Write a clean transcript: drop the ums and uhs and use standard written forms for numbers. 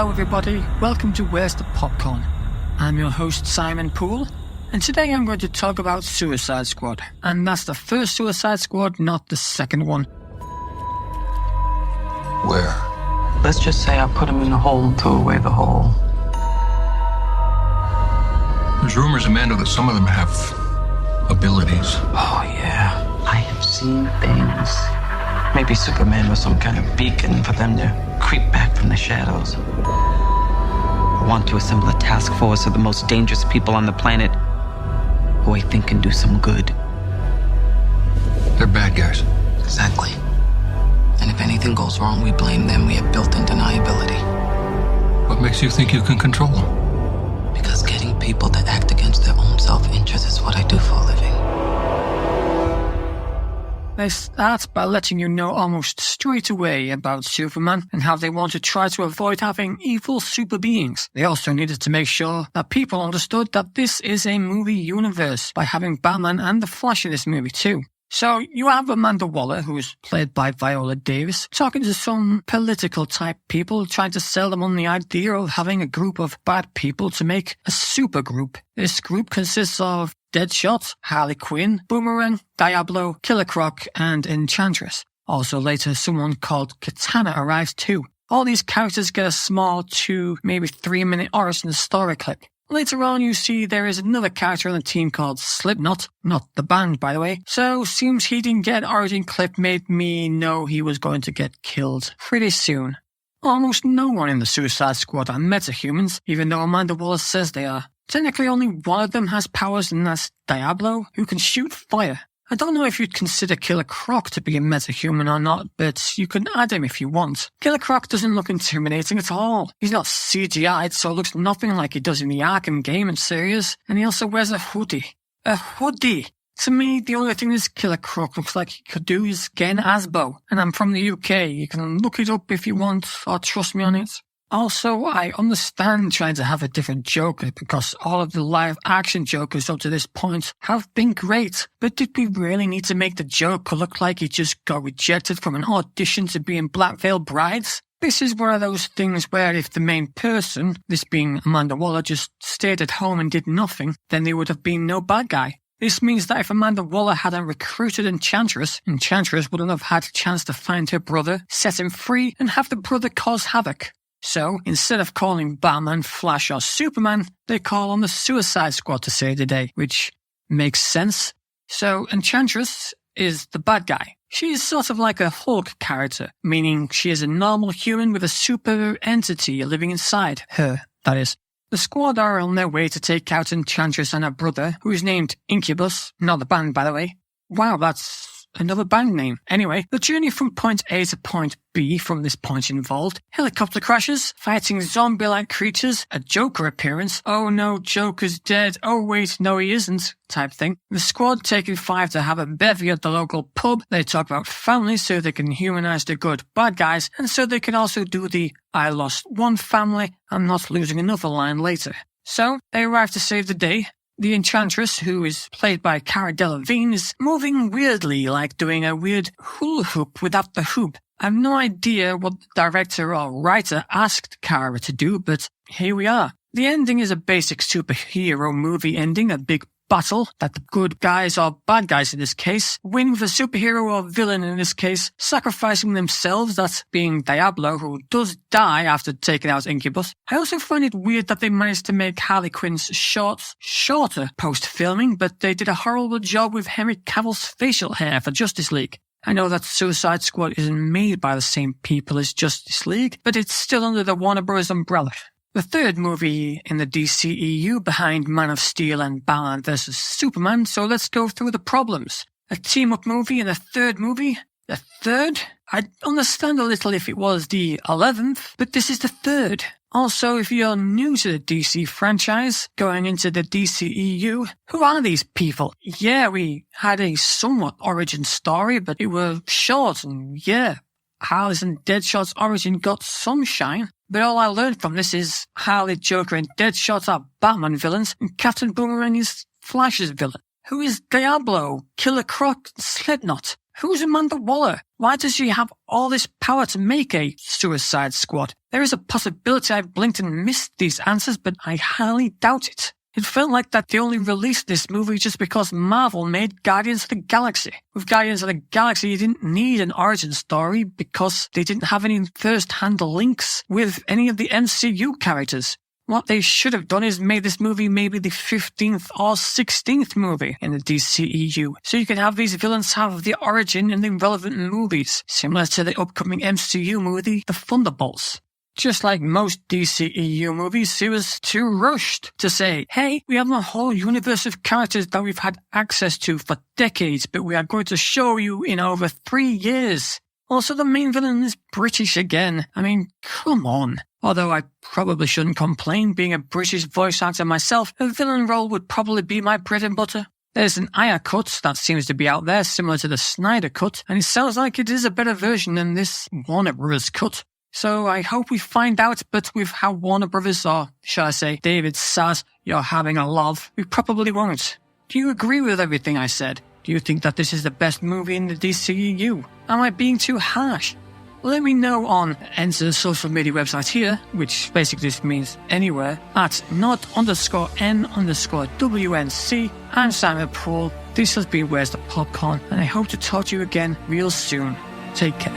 Hello everybody, welcome to Where's the Popcorn? I'm your host Simon Poole, and today I'm going to talk about Suicide Squad. And that's the first Suicide Squad, not the second one. Where? Let's just say I put him in a hole and threw away the hole. There's rumors, Amanda, that some of them have abilities. Oh yeah, I have seen things. Maybe Superman was some kind of beacon for them to creep back from the shadows. I want to assemble a task force of the most dangerous people on the planet who I think can do some good. They're bad guys. Exactly. And if anything goes wrong, we blame them. We have built-in deniability. What makes you think you can control them? Because getting people to act against their own self-interest is what I do for a living. They start by letting you know almost straight away about Superman and how they want to try to avoid having evil super beings. They also needed to make sure that people understood that this is a movie universe by having Batman and the Flash in this movie too. So you have Amanda Waller, who is played by Viola Davis, talking to some political type people, trying to sell them on the idea of having a group of bad people to make a super group. This group consists of Deadshot, Harley Quinn, Boomerang, Diablo, Killer Croc, and Enchantress. Also later, someone called Katana arrives too. All these characters get a small 2, maybe 3-minute origin story clip. Later on, you see there is another character on the team called Slipknot, not the band, by the way. So, seems he didn't get an origin clip made me know he was going to get killed pretty soon. Almost no one in the Suicide Squad are metahumans, even though Amanda Waller says they are. Technically, only one of them has powers, and that's Diablo, who can shoot fire. I don't know if you'd consider Killer Croc to be a metahuman or not, but you can add him if you want. Killer Croc doesn't look intimidating at all. He's not CGI'd, so looks nothing like he does in the Arkham game and series, and he also wears a hoodie. A hoodie! To me, the only thing this Killer Croc looks like he could do is get an Asbo, and I'm from the UK. You can look it up if you want, or trust me on it. Also, I understand trying to have a different Joker because all of the live-action Jokers up to this point have been great. But did we really need to make the Joker look like he just got rejected from an audition to be in Black Veil Brides? This is one of those things where if the main person, this being Amanda Waller, just stayed at home and did nothing, then there would have been no bad guy. This means that if Amanda Waller hadn't recruited Enchantress, Enchantress wouldn't have had a chance to find her brother, set him free, and have the brother cause havoc. So, instead of calling Batman, Flash, or Superman, they call on the Suicide Squad to save the day, which makes sense. So, Enchantress is the bad guy. She's sort of like a Hulk character, meaning she is a normal human with a super entity living inside her, that is. The squad are on their way to take out Enchantress and her brother, who is named Incubus, not the band by the way. Wow, that's another band name. Anyway, the journey from point A to point B from this point involved helicopter crashes, fighting zombie-like creatures, a Joker appearance, oh no, Joker's dead, oh wait, no he isn't, type thing. The squad taking 5 to have a bevy at the local pub. They talk about family so they can humanize the good bad guys, and so they can also do the I lost one family, I'm not losing another line later. So, they arrive to save the day. The Enchantress, who is played by Cara Delevingne, is moving weirdly, like doing a weird hula hoop without the hoop. I have no idea what the director or writer asked Cara to do, but here we are. The ending is a basic superhero movie ending, a big battle that the good guys or bad guys in this case win with a superhero or villain in this case sacrificing themselves, that being Diablo, who does die after taking out Incubus. I also find it weird that they managed to make Harley Quinn's shorts shorter post-filming, but they did a horrible job with Henry Cavill's facial hair for Justice League. I know that Suicide Squad isn't made by the same people as Justice League, but it's still under the Warner Bros. Umbrella. The third movie in the DCEU behind Man of Steel and Batman vs. Superman, so let's go through the problems. A team-up movie and a third movie? The third? I'd understand a little if it was the 11th, but this is the third. Also, if you're new to the DC franchise, going into the DCEU, who are these people? Yeah, we had a somewhat origin story, but it was short, and yeah, Harley's and Deadshot's origin got some shine. But all I learned from this is Harley, Joker, and Deadshot are Batman villains, and Captain Boomerang is Flash's villain. Who is Diablo, Killer Croc, and Slipknot? Who's Amanda Waller? Why does she have all this power to make a Suicide Squad? There is a possibility I blinked and missed these answers, but I highly doubt it. It felt like that they only released this movie just because Marvel made Guardians of the Galaxy. With Guardians of the Galaxy, you didn't need an origin story because they didn't have any first-hand links with any of the MCU characters. What they should have done is made this movie maybe the 15th or 16th movie in the DCEU, so you can have these villains have the origin in the relevant movies, similar to the upcoming MCU movie, The Thunderbolts. Just like most DCEU movies, it was too rushed to say, hey, we have a whole universe of characters that we've had access to for decades, but we are going to show you in over 3 years. Also, the main villain is British again. I mean, come on. Although I probably shouldn't complain, being a British voice actor myself, a villain role would probably be my bread and butter. There's an Aya cut that seems to be out there, similar to the Snyder cut, and it sounds like it is a better version than this Warner Bros. Cut. So I hope we find out, but with how Warner Brothers, or shall I say, David says you're having a love, we probably won't. Do you agree with everything I said? Do you think that this is the best movie in the DCEU? Am I being too harsh? Let me know on Enter's social media website here, which basically just means anywhere, at not_N_WNC. I'm Samuel Paul. This has been Where's the Popcorn, and I hope to talk to you again real soon. Take care.